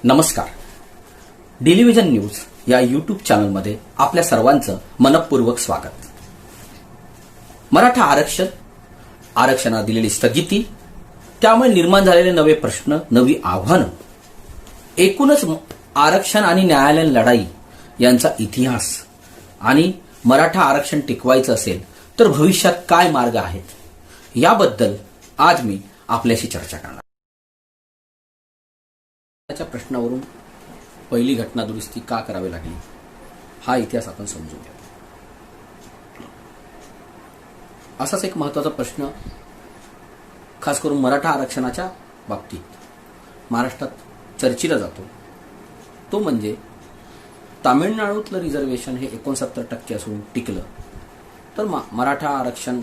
नमस्कार. डेलिव्हिजन न्यूज या यूट्यूब चॅनलमध्ये आपल्या सर्वांचं मनपूर्वक स्वागत. मराठा आरक्षणाला दिलेली स्थगिती, त्यामुळे निर्माण झालेले नवे प्रश्न, नवी आव्हानं, एकूणच आरक्षण आणि न्यायालयीन लढाई यांचा इतिहास आणि मराठा आरक्षण टिकवायचं असेल तर भविष्यात काय मार्ग आहेत, याबद्दल आज मी आपल्याशी चर्चा करणार. त्या प्रश्नावरून पहिली घटना दुरुस्ती का करावी लागली हा इतिहास आपण समजून घ्या. असाच एक महत्त्वाचा प्रश्न खास करून मराठा आरक्षणाच्या बाबतीत महाराष्ट्रात चर्चेला जातो. तो म्हणजे तामिळनाडूतलं रिझर्वेशन हे 69% असून टिकलं तर मराठा आरक्षण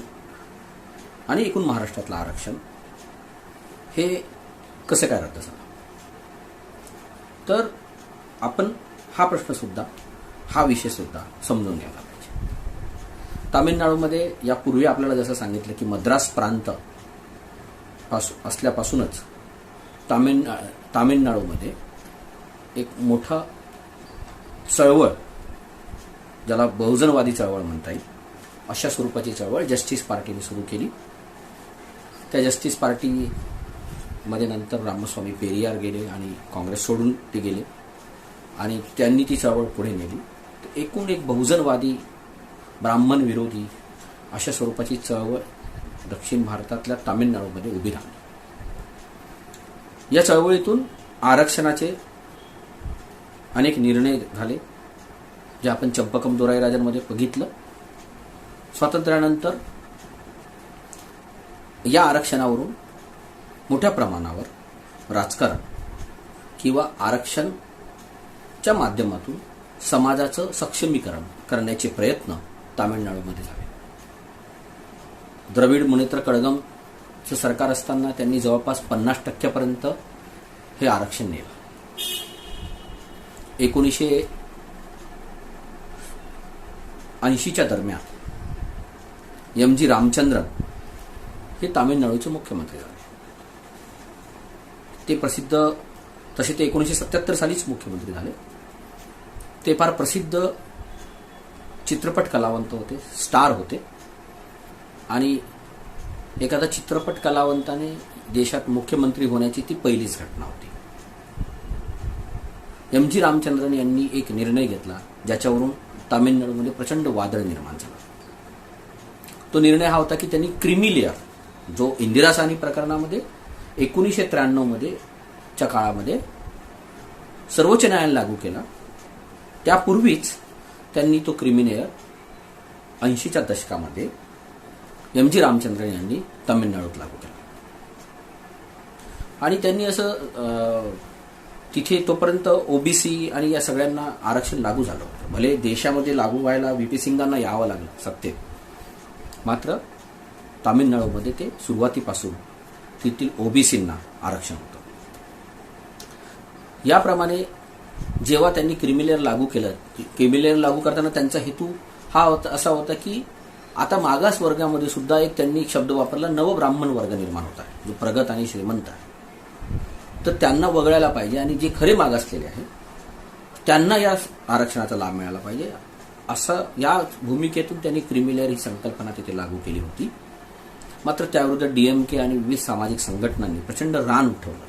आणि एकूण महाराष्ट्रातलं आरक्षण हे कसं काय रद्द झालं. तर आपण हा प्रश्न सुद्धा, हा विषय सुद्धा समजून घ्यायला पाहिजे. तामिळनाडूमध्ये यापूर्वी आपल्याला जसं सांगितलं की मद्रास प्रांत असल्यापासूनच तामिळनाडूमध्ये एक मोठा चळवळ, ज्याला बहुजनवादी चळवळ म्हणता येईल, अशा स्वरूपाची चळवळ जस्टिस पार्टीने सुरू केली. त्या जस्टिस पार्टीमध्ये नंतर रामस्वामी पेरियार गेले आणि काँग्रेस सोडून ते गेले आणि त्यांनी ती चळवळ पुढे नेली. तर एकूण एक बहुजनवादी, ब्राह्मण विरोधी अशा स्वरूपाची चळवळ दक्षिण भारतातल्या तामिळनाडूमध्ये उभी राहिली. या चळवळीतून आरक्षणाचे अनेक निर्णय झाले, जे आपण चंपकम दोराई राजांमध्ये बघितलं. स्वातंत्र्यानंतर या आरक्षणावरून मोठ्या प्रमाणावर राजकारण किंवा आरक्षणच्या माध्यमातून समाजाचं सक्षमीकरण करण्याचे प्रयत्न तामिळनाडूमध्ये झाले. द्रविड मुनेत्र कळगमचं सरकार असताना त्यांनी जवळपास 50% हे आरक्षण नेलं. 1980च्या दरम्यान एम जी रामचंद्रन हे तामिळनाडूचे मुख्यमंत्री झाले. ते प्रसिद्ध, तसे ते 1977 सालीच मुख्यमंत्री झाले. ते फार प्रसिद्ध चित्रपट कलावंत होते, स्टार होते आणि एखादा चित्रपट कलावंताने देशात मुख्यमंत्री होण्याची ती पहिलीच घटना होती. एम जी रामचंद्रन यांनी एक निर्णय घेतला ज्याच्यावरून तामिळनाडूमध्ये प्रचंड वादळ निर्माण झालं. तो निर्णय हा होता की त्यांनी क्रीमी लेअर, जो इंदिरा साहनी प्रकरणामध्ये 1993 च्या काळामध्ये सर्वोच्च न्यायालयाने लागू केला, त्यापूर्वीच त्यांनी तो क्रीमी लेअर 80च्या दशकामध्ये एम जी रामचंद्रन यांनी तामिळनाडूत लागू केला. आणि त्यांनी असं तिथे तोपर्यंत ओबीसी आणि या सगळ्यांना आरक्षण लागू झालं होतं. भले देशामध्ये लागू व्हायला व्हीपी सिंगांना यावं लागलं सत्तेत, मात्र तामिळनाडूमध्ये ते सुरुवातीपासून तेथील ओबीसींना आरक्षण होतं. याप्रमाणे जेव्हा त्यांनी क्रीमी लेअर लागू केलं, क्रीमी लेअर लागू करताना त्यांचा हेतू हा होता, असा होता की आता मागास वर्गामध्ये सुद्धा एक त्यांनी शब्द वापरला, नवब्राह्मण वर्ग निर्माण होता आहे, जो प्रगत आणि श्रीमंत आहे. तर त्यांना वगळायला पाहिजे आणि जे खरे मागासलेले आहेत त्यांना या आरक्षणाचा लाभ मिळाला पाहिजे, असं या भूमिकेतून त्यांनी क्रीमी लेअर ही संकल्पना तिथे लागू केली होती. मात्र त्याविरुद्ध डीएमके आणि विविध सामाजिक संघटनांनी प्रचंड रान उठवलं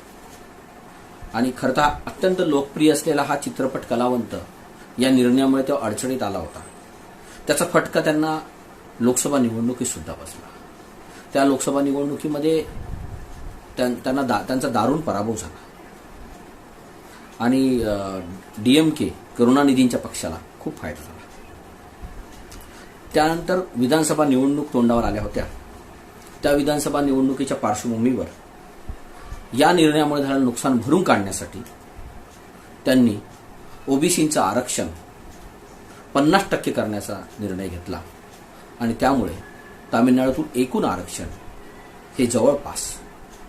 आणि खरं तर अत्यंत लोकप्रिय असलेला हा चित्रपट कलावंत या निर्णयामुळे तो अडचणीत आला होता. त्याचा फटका त्यांना लोकसभा निवडणुकीत सुद्धा बसला. त्या लोकसभा निवडणुकीमध्ये त्यांचा दारुण पराभव झाला आणि डीएमके, करुणानिधींच्या पक्षाला खूप फायदा झाला. त्यानंतर विधानसभा निवडणूक तोंडावर आल्या होत्या. त्या विधानसभा निवडणुकीच्या पार्श्वभूमीवर या निर्णयामुळे झालेलं नुकसान भरून काढण्यासाठी त्यांनी ओबीसींचं आरक्षण 50% करण्याचा निर्णय घेतला आणि त्यामुळे तामिळनाडूतून एकूण आरक्षण हे जवळपास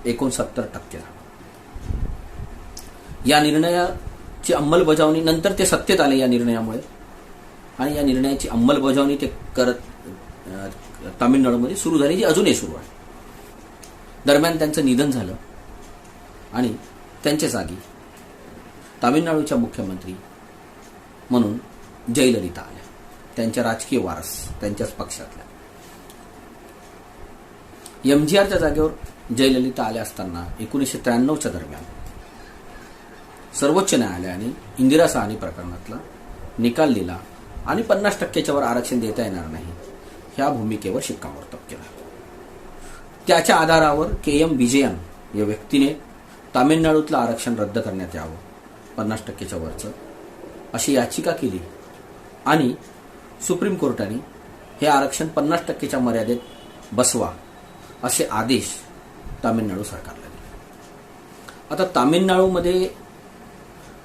69% झालं. या निर्णयाची अंमलबजावणी नंतर ते सत्तेत आले या निर्णयामुळे, आणि या निर्णयाची अंमलबजावणी ते करत तामिळनाडूमध्ये सुरू झाली, जी अजूनही सुरू आहे. दरम्यान त्यांचं निधन झालं आणि त्यांच्या जागी तामिळनाडूच्या मुख्यमंत्री म्हणून जयललिता आल्या, त्यांच्या राजकीय वारस, त्यांच्याच पक्षातल्या. एमजीआरच्या जागेवर जयललिता आल्या असताना 1993च्या दरम्यान सर्वोच्च न्यायालयाने इंदिरा साहनी प्रकरणातला निकाल दिला आणि 50%च्या वर आरक्षण देता येणार नाही ह्या भूमिकेवर शिक्कामोर्तब केला. त्याच्या आधारावर KM विजयन या व्यक्तीने तामिळनाडूतलं आरक्षण रद्द करण्यात यावं 50%च्या वरचं अशी याचिका केली आणि सुप्रीम कोर्टाने हे आरक्षण 50%च्या मर्यादेत बसवा असे आदेश तामिळनाडू सरकारला दिले. आता तामिळनाडूमध्ये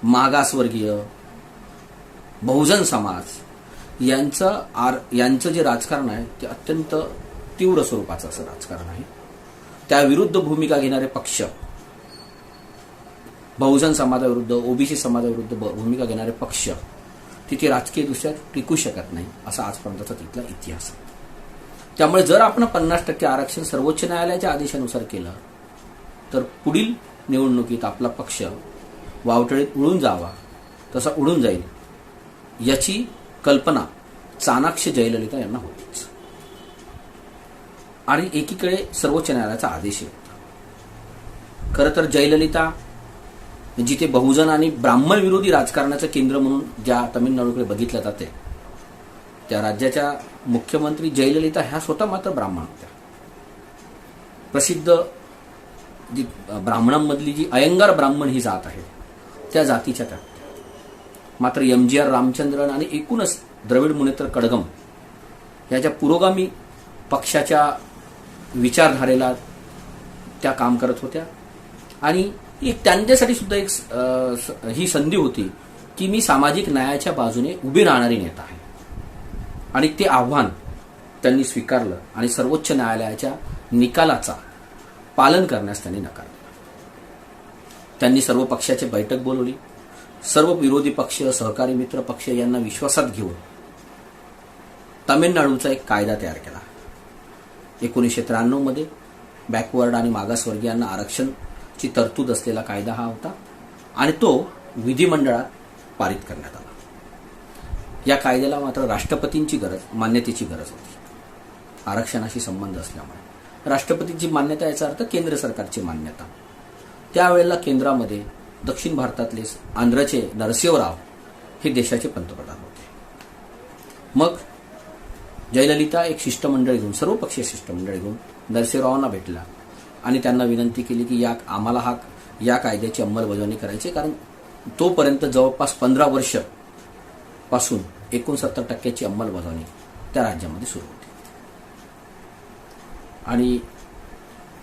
मागासवर्गीय, बहुजन समाज यांचं जे राजकारण आहे ते अत्यंत तीव्र स्वरूपाचं असं राजकारण आहे. त्याविरुद्ध भूमिका घेणारे पक्ष, बहुजन समाजाविरुद्ध, ओबीसी समाजाविरुद्ध भूमिका घेणारे पक्ष तिथे राजकीयदृष्ट्या टिकू शकत नाही असा आजपर्यंतचा तिथला इतिहास आहे. त्यामुळे जर आपण 50% आरक्षण सर्वोच्च न्यायालयाच्या आदेशानुसार केलं तर पुढील निवडणुकीत आपला पक्ष वावटळीत उडून जावा तसा उडून जाईल याची कल्पना चाणाक्ष जयललिता यांना होतीच. आणि एकीकडे सर्वोच्च न्यायालयाचा आदेश होता. खरं तर जयललिता जिथे बहुजन आणि ब्राह्मण विरोधी राजकारणाचं केंद्र म्हणून ज्या तामिळनाडूकडे बघितलं जाते, त्या राज्याच्या मुख्यमंत्री जयललिता ह्या स्वतः मात्र ब्राह्मण होत्या. प्रसिद्ध जी ब्राह्मणांमधली जी अयंगार ब्राह्मण ही जात आहे त्या जातीच्या त्या. मात्र MGR रामचंद्रन आणि एकूणच द्रविड मुनेत्र कळघम ह्या ज्या पुरोगामी पक्षाच्या विचारधारेला त्या काम करत होत्या आणि एक त्यांच्यासाठी सुद्धा एक ही संधी होती की मी सामाजिक न्यायाच्या बाजूने उभी राहणारी नेता आहे. आणि ते आव्हान त्यांनी स्वीकारलं आणि सर्वोच्च न्यायालयाच्या निकालाचा पालन करण्यास त्यांनी नकार दिला. त्यांनी सर्व पक्षाची बैठक बोलवली. सर्व विरोधी पक्ष, सहकारी मित्र पक्ष यांना विश्वासात घेऊन तामिळनाडूचा एक कायदा तयार केला. 1993 मध्ये बॅकवर्ड आणि मागासवर्गीयांना आरक्षणची तरतूद असलेला कायदा हा होता आणि तो विधिमंडळात पारित करण्यात आला. या कायद्याला मात्र राष्ट्रपतींची मान्यतेची गरज होती. आरक्षणाशी संबंध असल्यामुळे राष्ट्रपतींची मान्यता याचा अर्थ केंद्र सरकारची मान्यता. त्यावेळेला केंद्रामध्ये दक्षिण भारतातले आंध्रचे नरसिंहराव हे देशाचे पंतप्रधान होते. मग जयललिता एक शिष्टमंडळ घेऊन, सर्वपक्षीय शिष्टमंडळ घेऊन नरसिंहरावांना भेटला आणि त्यांना विनंती केली की आम्हाला या कायद्याची अंमलबजावणी करायची, कारण तोपर्यंत जवळपास 15 वर्ष पासून 69% अंमलबजावणी त्या राज्यामध्ये सुरू होती. आणि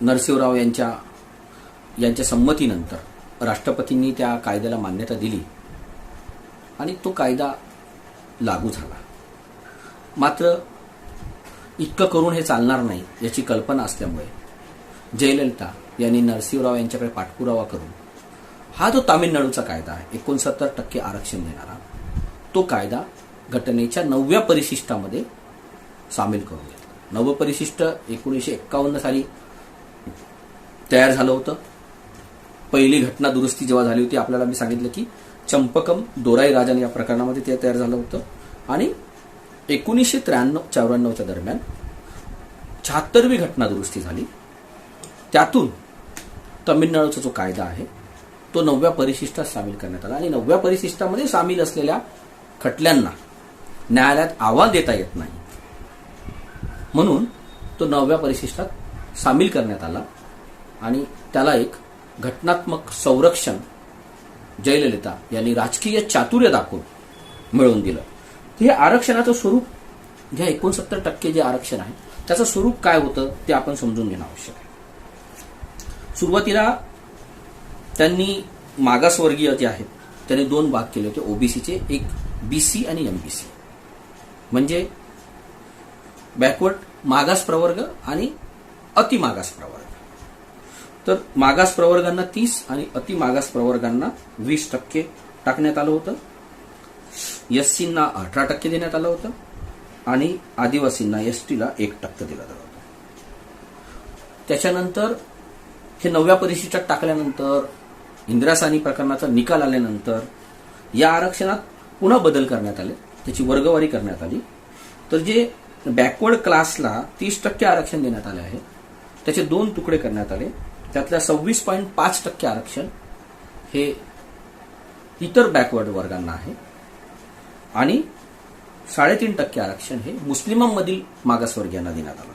नरसिंहराव यांच्या संमतीनंतर राष्ट्रपतींनी त्या कायद्याला मान्यता दिली आणि तो कायदा लागू झाला. मात्र इतकं करून हे चालणार नाही याची कल्पना असल्यामुळे जयललिता यांनी नरसिंहराव यांच्याकडे पाठपुरावा करून हा जो तामिळनाडूचा कायदा आहे 69% आरक्षण देणारा, तो कायदा घटनेच्या 9व्या परिशिष्टामध्ये सामील करून घेतला. 9वं परिशिष्ट 1951 साली तयार झालं होतं. पहिली घटना दुरुस्ती जेव्हा झाली होती, आपल्याला मी सांगितलं की चंपकम दोराई राजन या प्रकरणामध्ये ते तयार झालं होतं. आणि 1993-94च्या दरम्यान 76वी घटना दुरुस्ती झाली. त्यातून तामिळनाडूचा जो कायदा आहे तो 9व्या परिशिष्टात सामील करण्यात आला आणि 9व्या परिशिष्टामध्ये सामील असलेल्या खटल्यांना न्यायालयात आव्हान देता येत नाही म्हणून तो 9व्या परिशिष्टात सामील करण्यात आला आणि त्याला एक घटनात्मक संरक्षण जयललिता यांनी राजकीय चातुर्य दाखवून मिळवून दिलं. हे आरक्षणाचं स्वरूप, जे 69% जे आरक्षण आहे त्याचं स्वरूप काय होतं ते आपण समजून घेणं आवश्यक आहे. सुरुवातीला त्यांनी मागासवर्गीय जे आहेत त्यांनी 2 भाग केले होते ओबीसीचे, एक BC आणि MBC, म्हणजे बॅकवर्ड मागास प्रवर्ग आणि अतिमागास प्रवर्ग. तर मागास प्रवर्गांना 30 आणि अतिमागास प्रवर्गांना 20% टाकण्यात आलं होतं. SCना 18% देण्यात आलं होतं आणि आदिवासींना STला 1% दिलं होतं. त्याच्यानंतर हे 9व्या परिशिष्टात टाकल्यानंतर इंदिरा साहनी प्रकरणाचा निकाल आल्यानंतर या आरक्षणात पुन्हा बदल करण्यात आले, त्याची वर्गवारी करण्यात आली. तर जे बॅकवर्ड क्लासला 30% आरक्षण देण्यात आले आहे त्याचे 2 तुकडे करण्यात आले. त्यातल्या 26.5% आरक्षण हे इतर बॅकवर्ड वर्गांना आहे आणि 3.5% आरक्षण हे मुस्लिमांमधील मागासवर्गीयांना देण्यात आलं.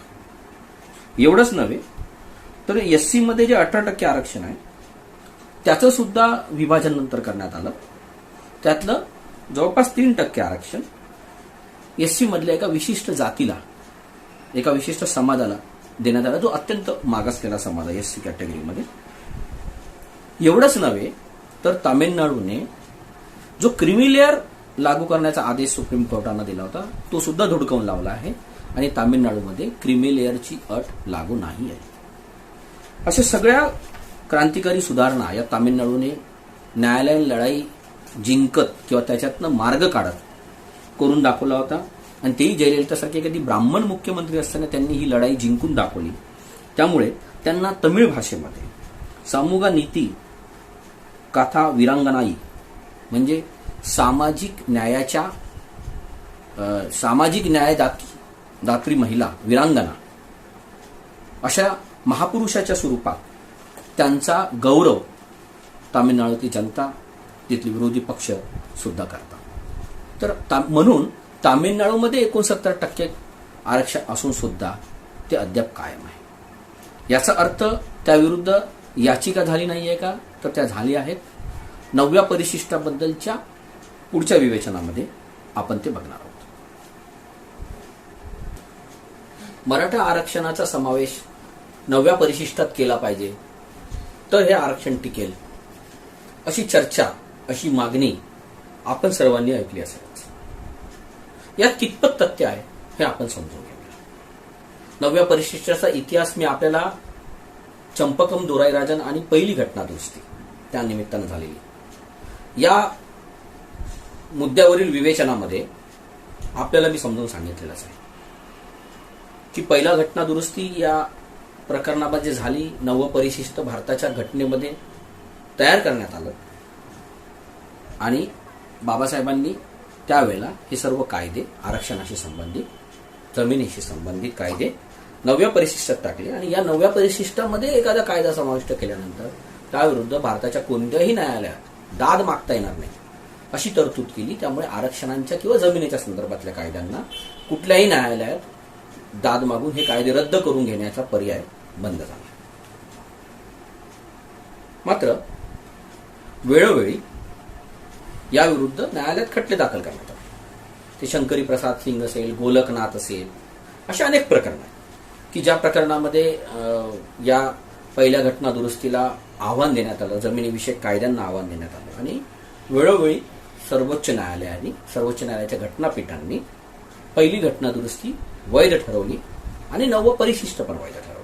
एवढंच नव्हे तर एससी मध्ये जे 18% आरक्षण आहे त्याचं सुद्धा विभाजन नंतर करण्यात आलं. त्यातलं जवळपास 3% आरक्षण एससी मधल्या एका विशिष्ट जातीला, एका विशिष्ट समाजाला देण्यात आला, जो अत्यंत मागासलेला समाज आहे एससी कॅटेगरीमध्ये. एवढंच नव्हे तर तामिळनाडूने जो क्रिमी लेअर लागू करण्याचा आदेश सुप्रीम कोर्टाने दिला होता तो सुद्धा धुडकावून लावला आहे आणि तामिळनाडूमध्ये क्रिमी लेअरची अट लागू नाही आहे. अशा सगळ्या क्रांतिकारी सुधारणा या तामिळनाडूने न्यायालयीन लढाई जिंकत किंवा त्याच्यातनं मार्ग काढत करून दाखवला होता. आणि तेही जयललितासारखे कधी ब्राह्मण मुख्यमंत्री असताना त्यांनी ही लढाई जिंकून दाखवली. त्यामुळे त्यांना तमिळ भाषेमध्ये सामुगा नीती काथा विरांगनाई म्हणजे सामाजिक न्याय दात्री महिला विरांगना अशा महापुरुषाच्या स्वरूपात त्यांचा गौरव तामिळनाडूची जनता, तिथली विरोधी पक्ष सुद्धा करतात. तर म्हणून तामिळनाडूमध्ये 69% आरक्षण असून सुद्धा ते अद्याप कायम आहे. याचा अर्थ त्याविरुद्ध याचिका झाली नाहीये का? तर त्या झाली आहेत. 9व्या परिशिष्टाबद्दलच्या पुढच्या विवेचनामध्ये आपण ते बघणार आहोत. मराठा आरक्षणाचा समावेश 9व्या परिशिष्टात केला पाहिजे तर हे आरक्षण टिकेल अशी चर्चा, अशी मागणी आपण सर्वांनी ऐकली असेल. यात कितपत तथ्य आहे हे आपण समजून घेऊया. 9व्या परिशिष्टाचा इतिहास मी आपल्याला चंपकम दोराईराजन आणि पहिली घटना दुरुस्ती त्या निमित्तानं झालेली या मुद्द्यावरील विवेचनामध्ये आपल्याला मी समजून सांगितलेलंच आहे की पहिला घटना दुरुस्ती या प्रकरणामध्ये झाली. 9वं परिशिष्ट भारताच्या घटनेमध्ये तयार करण्यात आलं आणि बाबासाहेबांनी त्यावेळेला हे सर्व कायदे, आरक्षणाशी संबंधित, जमिनीशी संबंधित कायदे 9व्या परिशिष्टात टाकले. आणि या 9व्या परिशिष्टामध्ये एखादा कायदा समाविष्ट केल्यानंतर त्याविरुद्ध भारताच्या कोणत्याही न्यायालयात दाद मागता येणार नाही अशी तरतूद केली. त्यामुळे आरक्षणांच्या किंवा जमिनीच्या संदर्भातल्या कायद्यांना कुठल्याही न्यायालयात दाद मागून हे कायदे रद्द करून घेण्याचा पर्याय बंद झाला. मात्र वेळोवेळी याविरुद्ध न्यायालयात खटले दाखल करण्यात आले. ते शंकरी प्रसाद सिंग असेल, गोलकनाथ असेल, अशा अनेक प्रकरण आहेत की ज्या प्रकरणामध्ये या पहिल्या घटना दुरुस्तीला आव्हान देण्यात आलं, जमिनीविषयक कायद्यांना आव्हान देण्यात आलं. आणि वेळोवेळी सर्वोच्च न्यायालयाच्या घटनापीठांनी पहिली घटना दुरुस्ती वैध ठरवली आणि 9वं परिशिष्ट पण वैध ठरवली.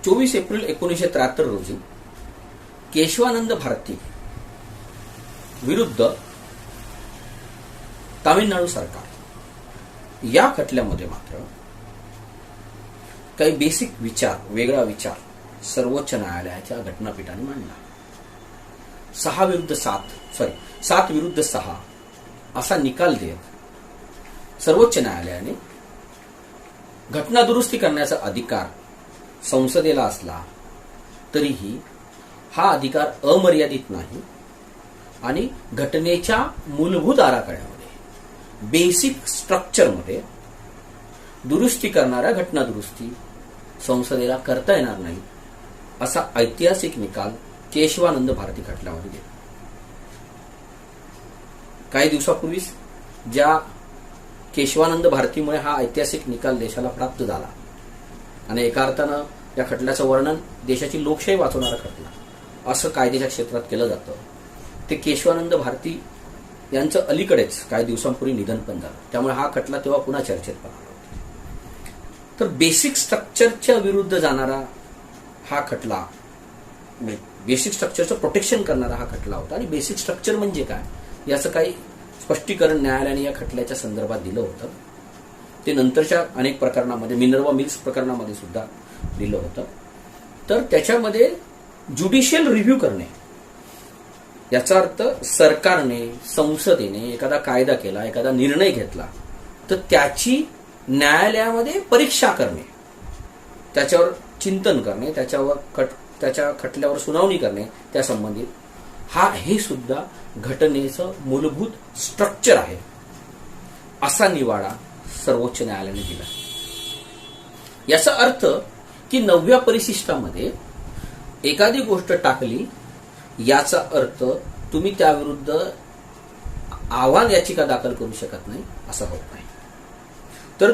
24 एप्रिल 1973 रोजी केशवानंद भारती विरुद्ध तामिळनाडू सरकार या खटल्यामध्ये मात्र काही बेसिक वेगळा विचार सर्वोच्च न्यायालयाच्या घटनापीठाने मांडला. 7 विरुद्ध 6 असा निकाल देत सर्वोच्च न्यायालयाने घटना दुरुस्ती करण्याचा अधिकार संसदेला असला तरीही हा अधिकार अमर्यादित नाही आणि घटनेच्या मूलभूत आराखड्यामध्ये, बेसिक स्ट्रक्चरमध्ये दुरुस्ती करणाऱ्या घटना दुरुस्ती संसदेला करता येणार नाही असा ऐतिहासिक निकाल केशवानंद भारती खटल्यामध्ये दिला. काही दिवसापूर्वीच ज्या केशवानंद भारतीमुळे हा ऐतिहासिक निकाल देशाला प्राप्त झाला आणि एका अर्थानं या खटल्याचं वर्णन देशाची लोकशाही वाचवणारा खटला असं कायद्याच्या क्षेत्रात केलं जातं, ते केशवानंद भारती यांचं अलीकडेच काही दिवसांपूर्वी निधन पण झालं. त्यामुळे हा खटला तेव्हा पुन्हा चर्चेत पण आला होता. तर बेसिक स्ट्रक्चरच्या विरुद्ध जाणारा हा खटला, बेसिक स्ट्रक्चरचं प्रोटेक्शन करणारा हा खटला होता. आणि बेसिक स्ट्रक्चर म्हणजे काय याचं काही स्पष्टीकरण न्यायालयाने या खटल्याच्या संदर्भात दिलं होतं. ते नंतरच्या अनेक प्रकरणामध्ये, मिनर्वा मिल्स प्रकरणामध्ये सुद्धा दिलं होतं. तर त्याच्यामध्ये ज्युडिशियल रिव्ह्यू करणे, याचा अर्थ सरकारने, संसदेने एखादा कायदा केला, एखादा निर्णय घेतला, तर त्याची न्यायालयामध्ये परीक्षा करणे, त्याच्यावर चिंतन करणे, त्याच्या खटल्यावर सुनावणी करणे त्या संबंधित, हे सुद्धा घटनेचं मूलभूत स्ट्रक्चर आहे, असा निवाडा सर्वोच्च न्यायालयाने दिला. याचा अर्थ की 9व्या परिशिष्टामध्ये एखादी गोष्ट टाकली, याचा अर्थ तुम्ही त्याविरुद्ध आव्हान याचिका दाखल करू शकत नाही, असं होत नाही. तर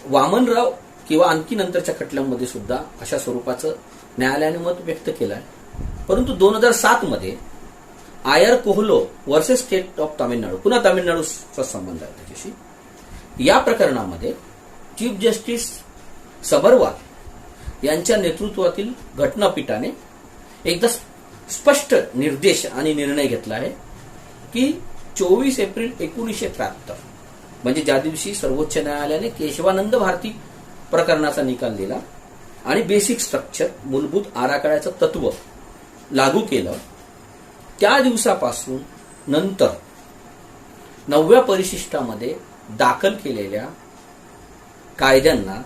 वामनराव किंवा आणखी नंतरच्या खटल्यांमध्ये सुद्धा अशा स्वरूपाचं न्यायालयाने मत व्यक्त केलं आहे. परंतु 2007 मध्ये I R Coelho versus state of Tamil Nadu, पुन्हा तामिळनाडूचा संबंध आहे त्याच्याशी, या प्रकरणामध्ये चीफ जस्टिस सबरवाल यांच्या नेतृत्वातील घटनापीठाने एकदा स्पष्ट निर्देश आणि निर्णय घेतला आहे की 24 एप्रिल 1973 म्हणजे ज्या दिवशी सर्वोच्च न्यायालयाने केशवानंद भारती प्रकरणाचा निकाल दिला आणि बेसिक स्ट्रक्चर, मूलभूत आराखड्याचं तत्व लागू केलं, त्या दिवसापासून नंतर 9व्या परिशिष्टामध्ये दाखल केलेल्या कायद्यांना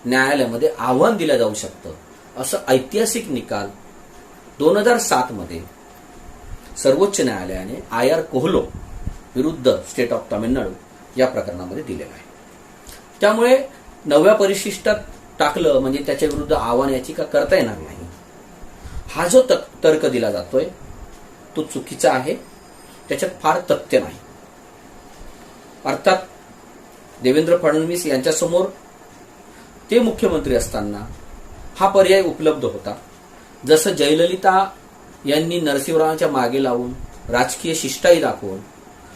न्यायालयामध्ये आव्हान दिलं जाऊ शकतं, असं ऐतिहासिक निकाल 2007 मध्ये सर्वोच्च न्यायालयाने आयर कोहलो विरुद्ध स्टेट ऑफ तामिळनाडू या प्रकरणामध्ये दिलेला आहे. त्यामुळे 9व्या परिशिष्टात टाकलं म्हणजे त्याच्या विरुद्ध आव्हान याचिका करता येणार नाही, हा जो तर्क दिला जातोय तो चुकीचा आहे, त्याच्यात फार तथ्य नाही. अर्थात देवेंद्र फडणवीस यांच्यासमोर ते मुख्यमंत्री असताना हा पर्याय उपलब्ध होता. जसं जयललिता यांनी नरसिंहरावांच्या मागे लावून राजकीय शिष्टाई दाखवून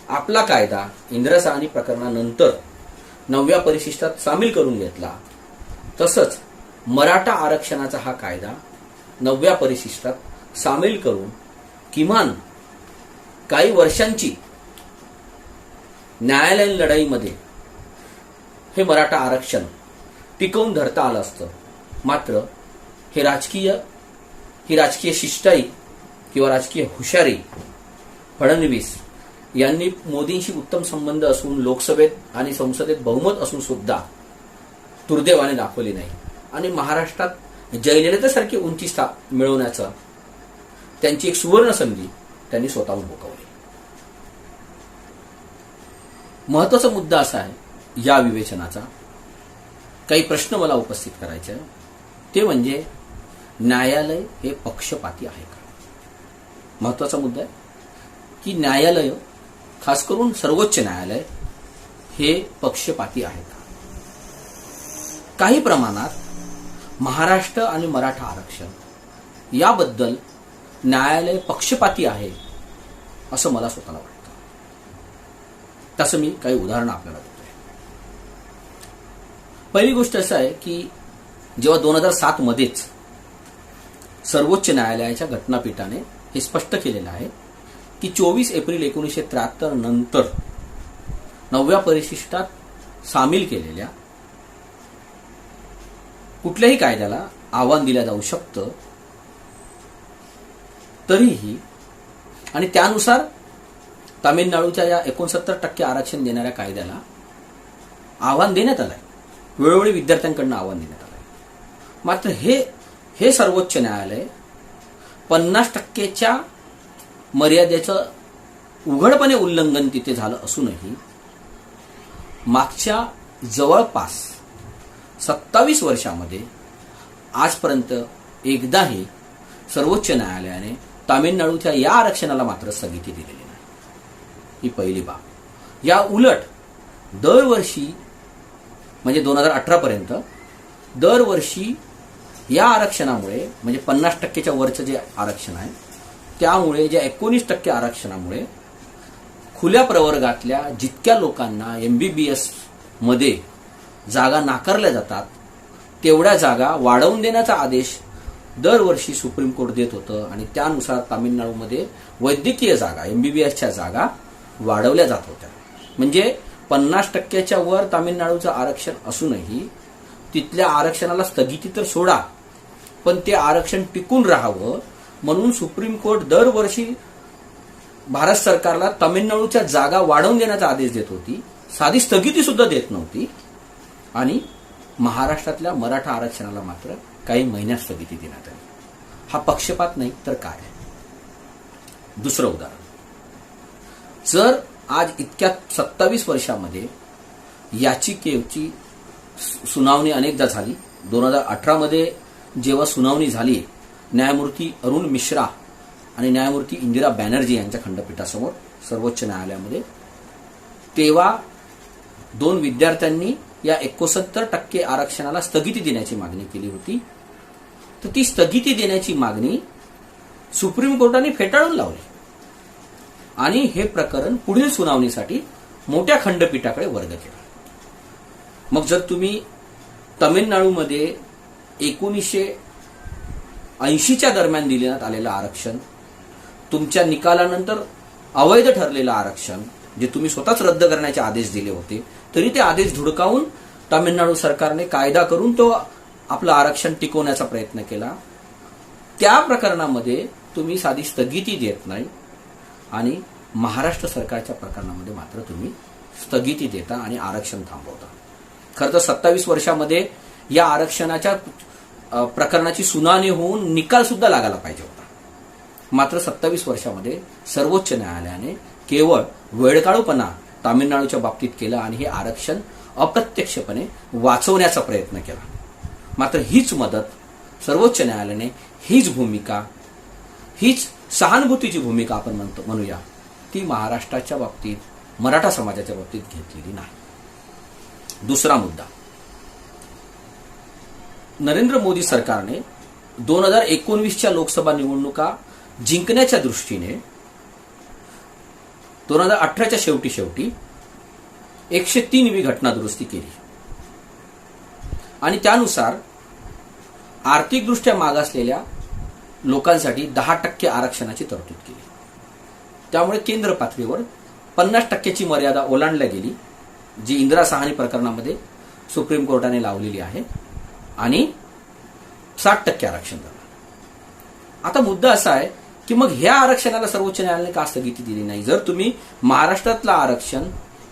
आपला कायदा इंदिरा साहनी प्रकरणानंतर 9व्या परिशिष्टात सामील करून घेतला, तसंच मराठा आरक्षणाचा हा कायदा 9व्या परिशिष्टात सामील करून किमान काही वर्षांची न्यायालयीन लढाईमध्ये हे मराठा आरक्षण टिकवून धरता आलं असतं. मात्र ही राजकीय शिष्टाई किंवा राजकीय हुशारी फडणवीस यांनी मोदींशी उत्तम संबंध असून, लोकसभेत आणि संसदेत बहुमत असून सुद्धा दुर्दैवाने दाखवली नाही आणि महाराष्ट्रात जयललितासारखी उंची मिळवण्याचा त्यांची एक सुवर्ण संधी त्यांनी स्वतःहून भोगवली. महत्वाचा मुद्दा असा आहे या विवेचनाचा, काही प्रश्न मला उपस्थित करायचे आहे, ते म्हणजे न्यायालय हे पक्षपाती आहे का? महत्वाचा मुद्दा आहे की न्यायालय, खास करून सर्वोच्च न्यायालय हे पक्षपाती आहे का? काही प्रमाणात महाराष्ट्र आणि मराठा आरक्षण याबद्दल न्यायालय पक्षपाती आहे असं मला स्वतःला वाटतं. तसं मी काही उदाहरणं आपल्याला देतोय. पहिली गोष्ट असं आहे की जेव्हा 2007 मध्येच सर्वोच्च न्यायालयाच्या घटनापीठाने हे स्पष्ट केलेलं आहे की 24 एप्रिल 1973 नंतर 9व्या परिशिष्टात सामील केलेल्या कुठल्याही कायद्याला आव्हान दिलं जाऊ शकतं, तरीही आणि त्यानुसार तामिळनाडूच्या या 69% आरक्षण देणाऱ्या कायद्याला आव्हान देण्यात आलंय, वेळोवेळी विद्यार्थ्यांकडून आव्हान देण्यात आलंय. मात्र हे सर्वोच्च न्यायालय 50%च्या मर्यादेचं उघडपणे उल्लंघन तिथे झालं असूनही मागच्या जवळपास 27 वर्षामध्ये आजपर्यंत एकदाही सर्वोच्च न्यायालयाने तामिळनाडूच्या या आरक्षणाला मात्र स्थगिती दिलेली नाही. ही पहिली बाब. या उलट दरवर्षी म्हणजे 2018 पर्यंत दरवर्षी या आरक्षणामुळे म्हणजे 50%च्या वरचं जे आरक्षण आहे त्यामुळे ज्या 19% आरक्षणामुळे खुल्या प्रवर्गातल्या जितक्या लोकांना MBBS मध्ये जागा नाकारल्या जातात तेवढ्या जागा वाढवून देण्याचा आदेश दरवर्षी सुप्रीम कोर्ट देत होतं आणि त्यानुसार तामिळनाडूमध्ये वैद्यकीय जागा MBBSच्या जागा वाढवल्या जात होत्या. म्हणजे 50%च्या वर तामिळनाडूचं आरक्षण असूनही तिथल्या आरक्षणाला स्थगिती तर सोडा, पण ते आरक्षण टिकून राहावं म्हणून सुप्रीम कोर्ट दरवर्षी भारत सरकारला तामिळनाडूच्या जागा वाढवून देण्याचा आदेश देत होती, साधी स्थगिती सुद्धा देत नव्हती. आणि महाराष्ट्रातल्या मराठा आरक्षणाला मात्र काही महिन्यात स्थगिती देण्यात आली. हा पक्षपात नाही तर काय. दुसरं उदाहरण, जर आज इतक्या 27 वर्षामध्ये याचिकेची सुनावणी अनेकदा झाली. 2018 मध्ये जेव्हा सुनावणी झाली न्यायमूर्ती अरुण मिश्रा आणि न्यायमूर्ती इंदिरा बॅनर्जी यांच्या खंडपीठासमोर सर्वोच्च न्यायालयामध्ये, तेव्हा 2 विद्यार्थ्यांनी या 69% आरक्षणाला स्थगिती देण्याची मागणी केली होती. तर ती स्थगिती देण्याची मागणी सुप्रीम कोर्टाने फेटाळून लावली आणि हे प्रकरण पुढील सुनावणीसाठी मोठ्या खंडपीठाकडे वर्ग केलं. मग जर तुम्ही तमिळनाडूमध्ये 1980च्या दरम्यान देण्यात आलेलं आरक्षण, तुमच्या निकालानंतर अवैध ठरलेलं आरक्षण जे तुम्ही स्वतःच रद्द करण्याचे आदेश दिले होते, तरी ते आदेश धुडकावून तामिळनाडू सरकारने कायदा करून तो आपलं आरक्षण टिकवण्याचा प्रयत्न केला. त्या प्रकरणामध्ये तुम्ही साधी स्थगिती देत नाही आणि महाराष्ट्र सरकारच्या प्रकरणामध्ये मात्र तुम्ही स्थगिती देता आणि आरक्षण थांबवता. खरं तर 27 वर्षामध्ये या आरक्षणाच्या प्रकरणाची सुनावणी होऊन निकाल सुद्धा लागायला पाहिजे होता. मात्र 27 वर्षामध्ये सर्वोच्च न्यायालयाने केवळ वेळकाळूपणा तामिळनाडूच्या बाबतीत केला आणि हे आरक्षण अप्रत्यक्षपणे वाचवण्याचा प्रयत्न केला. मात्र हीच मदत सर्वोच्च न्यायालयाने, हीच भूमिका, हीच सहानुभूतीची भूमिका आपण म्हणूया, ती महाराष्ट्राच्या बाबतीत, मराठा समाजाच्या बाबतीत घेतलेली नाही. दुसरा मुद्दा, नरेंद्र मोदी सरकारने 2019च्या लोकसभा निवडणुका जिंकण्याच्या दृष्टीने 2018च्या शेवटी 103वी घटना दुरुस्ती केली आणि त्यानुसार आर्थिकदृष्ट्या मागासलेल्या लोकांसाठी 10% आरक्षणाची तरतूद केली. त्यामुळे केंद्र पातळीवर 50%ची मर्यादा ओलांडल्या गेली, जी इंदिरा साहनी प्रकरणामध्ये सुप्रीम कोर्टाने लावलेली आहे, आणि 60% आरक्षण झालं. आता मुद्दा असा आहे की मग ह्या आरक्षणाला सर्वोच्च न्यायालयाने का स्थगिती दिली नाही? जर तुम्ही महाराष्ट्रातलं आरक्षण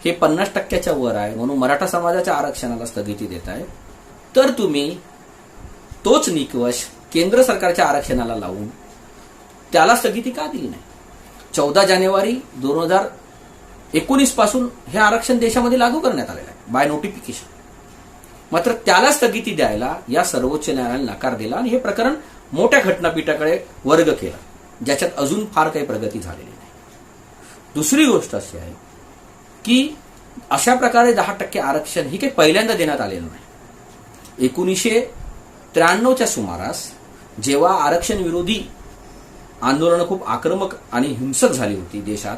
हे 50%च्या वर आहे म्हणून मराठा समाजाच्या आरक्षणाला स्थगिती देताय, तर तुम्ही तोच निकष केंद्र सरकारच्या आरक्षणाला लावून त्याला स्थगिती का दिली नाही? 14 जानेवारी 2019 पासून हे आरक्षण देशामध्ये लागू करण्यात आलेलं आहे बाय नोटिफिकेशन. मात्र त्याला स्थगिती द्यायला या सर्वोच्च न्यायालयाने नकार दिला आणि हे प्रकरण मोठ्या घटनापीठाकडे वर्ग केला, ज्याच्यात अजून फार काही प्रगती झालेली नाही. दुसरी गोष्ट अशी आहे की अशा प्रकारे 10% आरक्षण ही काही पहिल्यांदा देण्यात आलेलं नाही. 1993च्या सुमारास जेव्हा आरक्षण विरोधी आंदोलनं खूप आक्रमक आणि हिंसक झाली होती, देशात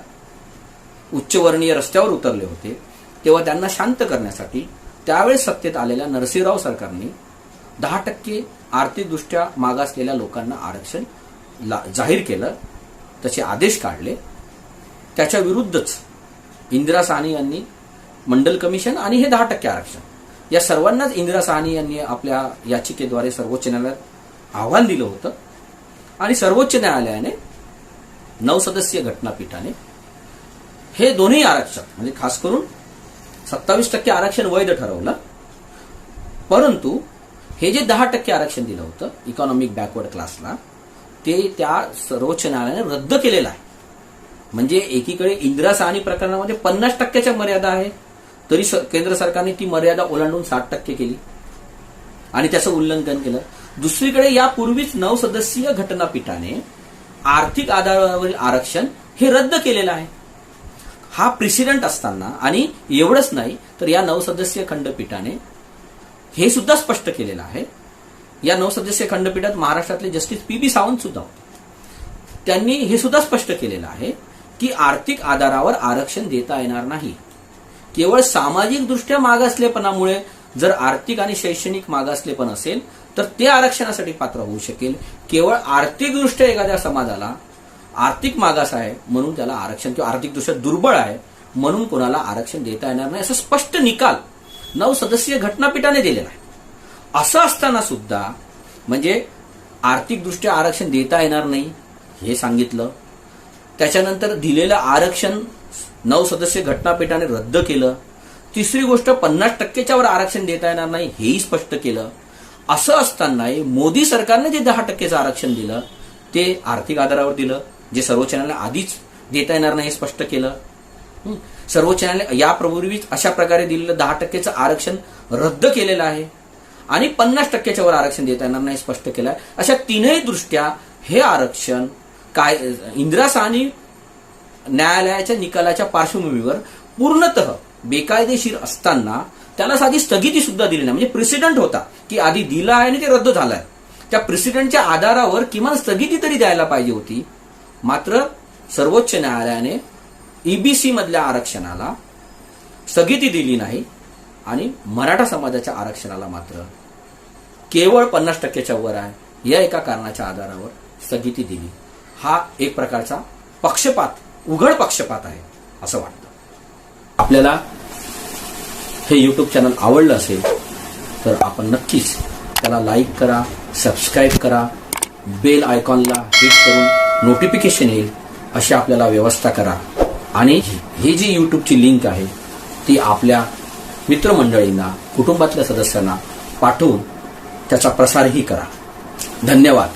उच्चवर्णीय रस्त्यावर उतरले होते, तेव्हा त्यांना शांत करण्यासाठी त्यावेळेस सत्तेत आलेल्या नरसिंहराव सरकारने 10% आर्थिकदृष्ट्या मागासलेल्या लोकांना आरक्षण जाहीर केलं, तसे आदेश काढले. त्याच्या विरुद्धच इंदिरा साहनी यांनी मंडल कमिशन आणि हे 10% आरक्षण, या सर्वांनाच इंदिरा साहनी यांनी आपल्या याचिकेद्वारे सर्वोच्च न्यायालयात आव्हान दिलं होतं आणि सर्वोच्च न्यायालयाने 9 सदस्यीय घटनापीठाने हे दोन्ही आरक्षण म्हणजे खास करून 27% आरक्षण वैध ठरवलं. परंतु हे जे 10% आरक्षण दिलं होतं इकॉनॉमिक बॅकवर्ड क्लासला, ते त्या सर्वोच्च न्यायालयाने रद्द केलेलं आहे. म्हणजे एकीकडे इंदिरा साहनी प्रकरणामध्ये 50%च्या मर्यादा आहे, तरी केंद्र सरकारने ती मर्यादा ओलांडून 60% केली आणि त्याचं उल्लंघन केलं. दुसरीकडे यापूर्वीच 9 सदस्यीय घटनापीठाने आर्थिक आधारावरील आरक्षण हे रद्द केलेलं आहे. हा प्रेसिडेंट असताना, आणि एवढंच नाही तर या 9 सदस्यीय खंडपीठाने हे सुद्धा स्पष्ट केलेलं आहे. या 9 सदस्यीय खंडपीठात महाराष्ट्रातले जस्टिस पी.बी. सावंत सुद्धा होते. त्यांनी हे सुद्धा स्पष्ट केलेलं आहे की आर्थिक आधारावर आरक्षण देता येणार नाही. केवळ सामाजिक दृष्ट्या मागासलेपणामुळे जर आर्थिक आणि शैक्षणिक मागासलेपण असेल तर ते आरक्षणासाठी पात्र होऊ शकेल. केवळ आर्थिकदृष्ट्या एखाद्या समाजाला आर्थिक मागास आहे म्हणून त्याला आरक्षण, किंवा आर्थिकदृष्ट्या दुर्बळ आहे म्हणून कोणाला आरक्षण देता येणार नाही, असं स्पष्ट निकाल 9 सदस्यीय घटनापीठाने दिलेला आहे. असं असताना सुद्धा म्हणजे आर्थिकदृष्ट्या आरक्षण देता येणार नाही हे सांगितलं. त्याच्यानंतर दिलेलं आरक्षण 9 सदस्य घटनापीठाने रद्द केलं. तिसरी गोष्ट 50%च्या वर आरक्षण देता येणार नाही हेही स्पष्ट केलं. असं असतानाही मोदी सरकारने जे 10%चं आरक्षण दिलं ते आर्थिक आधारावर दिलं, जे सर्वोच्च न्यायालयाने आधीच देता येणार नाही हे स्पष्ट केलं. सर्वोच्च न्यायालय यापूर्वीच अशा प्रकारे दिलेलं 10%चं आरक्षण रद्द केलेलं आहे आणि 50%च्या वर आरक्षण देता येणार नाही स्पष्ट केलं आहे. अशा तीनही दृष्ट्या हे आरक्षण काय इंदिरा साहनी न्यायालयाच्या निकालाच्या पार्श्वभूमीवर पूर्णतः बेकायदेशीर असताना त्याला साधी स्थगिती सुद्धा दिली नाही. म्हणजे प्रेसिडेंट होता की आधी दिला आहे आणि ते रद्द झालंय, त्या प्रेसिडेंटच्या आधारावर किमान स्थगिती तरी द्यायला पाहिजे होती. मात्र सर्वोच्च न्यायालयाने ईबीसी मधल्या आरक्षणाला स्थगिती दिली नाही आणि मराठा समाजाच्या आरक्षणाला मात्र केवळ 50%च्या वर आहे या एका कारणाच्या आधारावर स्थगिती दिली. हा एक प्रकारचा पक्षपात, उघड पक्षपात आहे असं वाटतं. आपल्याला हे यूट्यूब चॅनल आवडलं असेल तर आपण नक्कीच त्याला लाईक करा, सबस्क्राईब करा, बेल आयकॉनला हिट करून नोटिफिकेशन येईल अशी आपल्याला व्यवस्था करा आणि ही जी यूट्यूबची लिंक आहे ती आपल्या मित्रमंडळींना, कुटुंबातल्या सदस्यांना पाठवून त्याचा प्रसारही करा. धन्यवाद.